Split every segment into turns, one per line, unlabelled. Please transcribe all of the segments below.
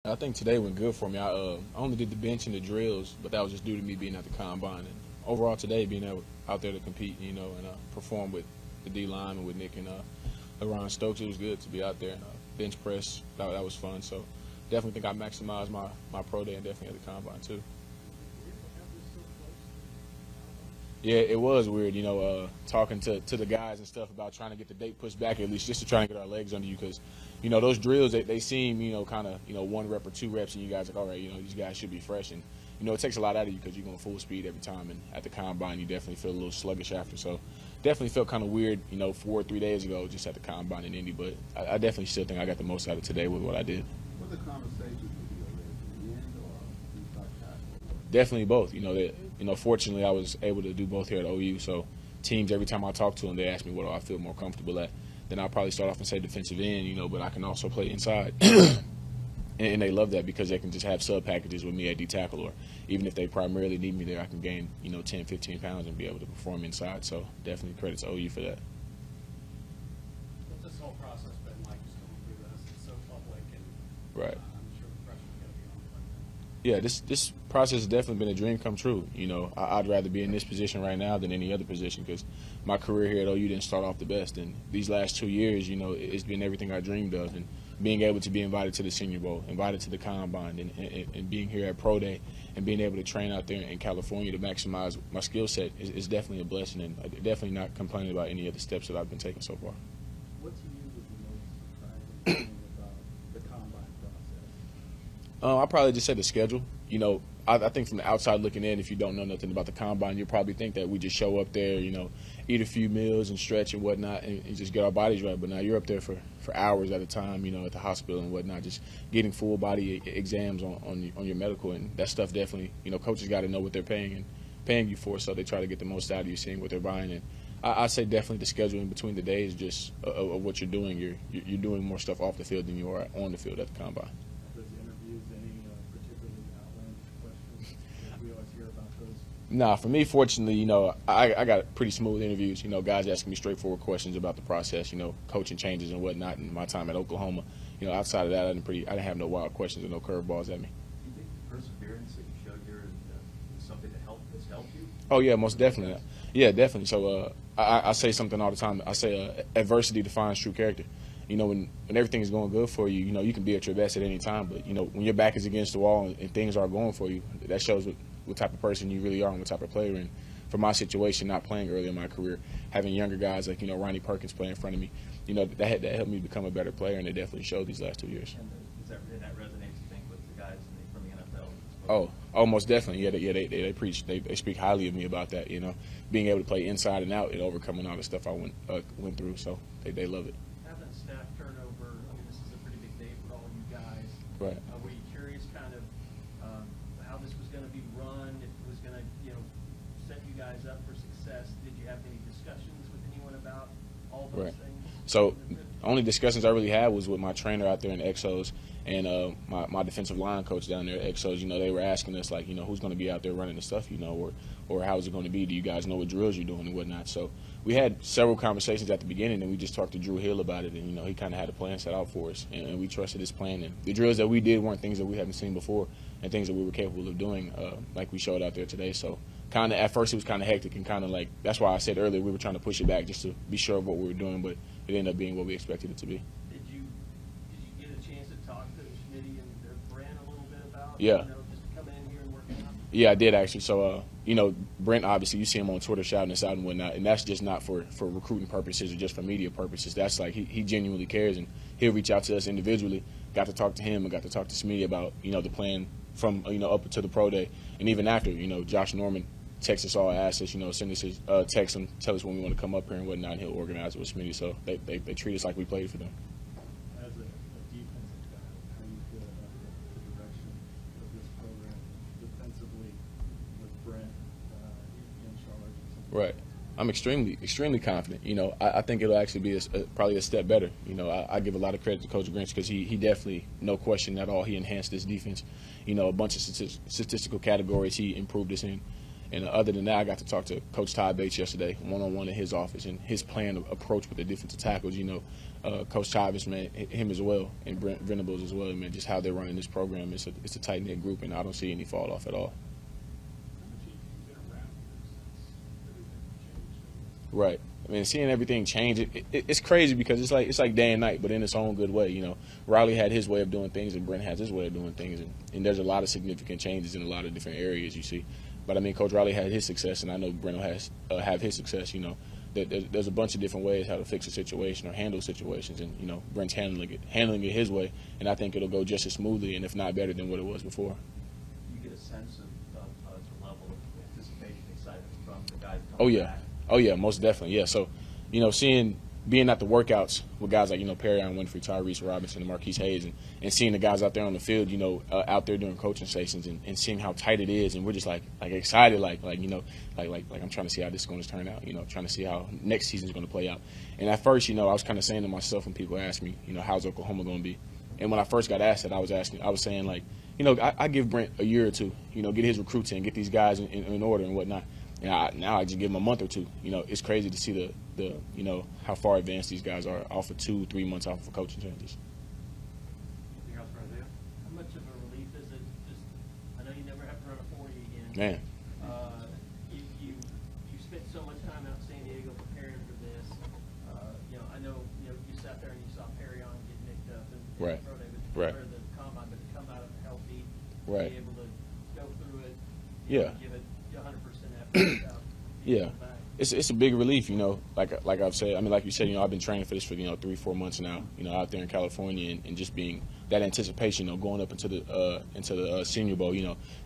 I think today went good for me. I only did the bench and the drills, but that was just due to me being at the combine. And overall today, being out there to compete, and perform with the D line and with Nick and LaRon Stokes, it was good to be out there and bench press. That was fun. So definitely think I maximized my pro day and definitely at the combine too. Yeah, it was weird, talking to the guys and stuff about trying to get the date pushed back at least just to try and get our legs under you because, those drills, they seem, kind of, 1 rep or 2 reps and you guys are like, all right, these guys should be fresh. And, it takes a lot out of you because you're going full speed every time. And at the combine, you definitely feel a little sluggish after. So definitely felt kind of weird, 4 or 3 days ago just at the combine in Indy. But I definitely still think I got the most out of today with what I did.
What the conversations with you at the end or things like that?
Definitely both. Fortunately, I was able to do both here at OU. So teams, every time I talk to them, they ask me what do I feel more comfortable at. Then I'll probably start off and say defensive end, but I can also play inside. and they love that because they can just have sub packages with me at D tackle, or even if they primarily need me there, I can gain 10, 15 pounds and be able to perform inside. So definitely credit to OU for that.
What's this whole process been like just going through this? It's so public and
Right.
I'm sure the pressure's going to be on.
Yeah, this process has definitely been a dream come true. I'd rather be in this position right now than any other position because my career here at OU didn't start off the best. And these last 2 years, it's been everything I dreamed of. And being able to be invited to the Senior Bowl, invited to the Combine, and being here at Pro Day and being able to train out there in California to maximize my skill set is definitely a blessing. And I'm definitely not complaining about any of the steps that I've been taking so far.
What to you was the most surprising thing about the combine process?
I'll probably just say the schedule. I think from the outside looking in, if you don't know nothing about the combine, you'll probably think that we just show up there, eat a few meals and stretch and whatnot and just get our bodies right. But now you're up there for hours at a time, at the hospital and whatnot, just getting full body exams on your medical. And that stuff definitely, coaches got to know what they're paying you for, so they try to get the most out of you, seeing what they're buying. And I say definitely the schedule in between the days just of what you're doing. You're doing more stuff off the field than you are on the field at the combine.
Those interviews, any particularly outlandish questions? We always hear about those.
Nah, for me, fortunately, I got pretty smooth interviews. Guys asking me straightforward questions about the process, coaching changes and whatnot. And my time at Oklahoma, outside of that, I didn't have no wild questions or no curveballs at me.
Do you think the perseverance that you showed here is something that's helped you?
Oh yeah, most definitely. Yeah, definitely. So I say something all the time. I say adversity defines true character. When everything is going good for you, you can be at your best at any time. But when your back is against the wall and things are going for you, that shows what type of person you really are and what type of player. And for my situation, not playing early in my career, having younger guys like Ronnie Perkins play in front of me, that helped me become a better player, and it definitely showed these last 2 years.
And that resonates, you think, with the guys from the NFL?
Oh, most definitely. Yeah, they preach. They speak highly of me about that. Being able to play inside and out and overcoming all the stuff I went through. So they love it.
Having staff turnover, this is a pretty big day for all you guys.
Right.
Were you curious kind of how this was going to be run, if it was going to, set you guys up for success? Did you have any discussions with anyone about all those
Right.
things?
So only discussions I really had was with my trainer out there in Exos and my defensive line coach down there at Exos. They were asking us, like, who's going to be out there running the stuff, or how is it going to be? Do you guys know what drills you're doing and whatnot? So we had several conversations at the beginning, and we just talked to Drew Hill about it, and, he kind of had a plan set out for us, and we trusted his plan. And the drills that we did weren't things that we haven't seen before and things that we were capable of doing, like we showed out there today. So kind of at first it was kind of hectic and kind of like, that's why I said earlier we were trying to push it back just to be sure of what we were doing, but it ended up being what we expected it to be.
Did you get a chance to talk to Schmitty and Brand a little bit about,
Yeah.
just coming in here and working out?
Yeah, I did actually. So, Brent, obviously, you see him on Twitter shouting us out and whatnot, and that's just not for recruiting purposes or just for media purposes. That's like he genuinely cares, and he'll reach out to us individually. Got to talk to him and got to talk to Smitty about, the plan from, up to the pro day. And even after, Josh Norman texts us all, asks us, send us his text and tell us when we want to come up here and whatnot, and he'll organize it with Smitty. So they treat us like we played for them.
As a defensive guy, how do you feel about the direction of this program defensively with Brent in charge? And something
Right. I'm extremely confident. I think it'll actually be probably a step better. I give a lot of credit to Coach Grinch because he definitely, no question at all, he enhanced this defense. A bunch of statistical categories he improved us in. And other than that, I got to talk to Coach Todd Bates yesterday, one-on-one in his office, and his plan of approach with the defensive tackles. Coach Chavez, man, him as well, and Brent Venables as well, man. Just how they're running this program, it's a tight knit group, and I don't see any fall off at all. Right. I mean, seeing everything change, it's crazy because it's like day and night, but in its own good way. Riley had his way of doing things, and Brent has his way of doing things, and there's a lot of significant changes in a lot of different areas you see. But I mean, Coach Riley had his success, and I know Brent will have his success. There's a bunch of different ways how to fix a situation or handle situations, and Brent's handling it his way, and I think it'll go just as smoothly, and if not better than what it was before.
You get a sense of the level of anticipation, excitement from the guys coming
Oh yeah.
back.
Oh yeah, most definitely. Yeah. So, being at the workouts with guys like Perrion Winfrey, Tyrese Robinson, and Marquise Hayes, and seeing the guys out there on the field, out there during coaching stations, and seeing how tight it is, and we're just like excited, like I'm trying to see how this is going to turn out, trying to see how next season is going to play out. And at first, I was kind of saying to myself when people ask me, how's Oklahoma going to be? And when I first got asked that, I was saying I give Brent a year or two, get his recruits in, get these guys in order and whatnot. And now I just give them a month or two. It's crazy to see the how far advanced these guys are off of 2-3 months off of coaching changes.
Anything else right there? How much of a relief is it? Just, I know you never have to run a 40 again.
Man.
You spent so much time out in San Diego preparing for this. I know you sat there and you saw Perrion get nicked up and
Right.
or the combine, but to come out of it healthy,
Right.
be able to go through it,
Yeah.
give it 100% effort without
Yeah.
going back.
It's a big relief, like I've said. I mean, like you said, I've been training for this for 3-4 months now. Out there in California, and just being that anticipation, going up into the Senior Bowl,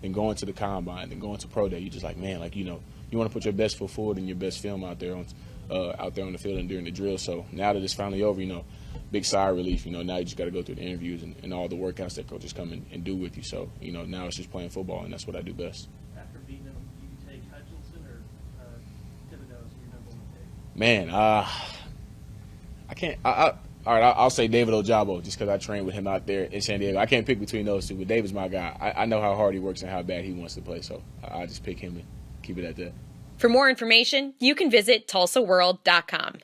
and going to the combine, and going to pro day. You just like, man, you want to put your best foot forward and your best film out there on the field and during the drill. So now that it's finally over, big sigh of relief. Now you just got to go through the interviews and all the workouts that coaches come and do with you. So now it's just playing football, and that's what I do best.
After beating them, you can take Hutchinson or Thibodeau's your number one pick.
Man, I can't. All right, I'll say David Ojabo just because I trained with him out there in San Diego. I can't pick between those two, but David's my guy. I know how hard he works and how bad he wants to play, so I just pick him and keep it at that.
For more information, you can visit TulsaWorld.com.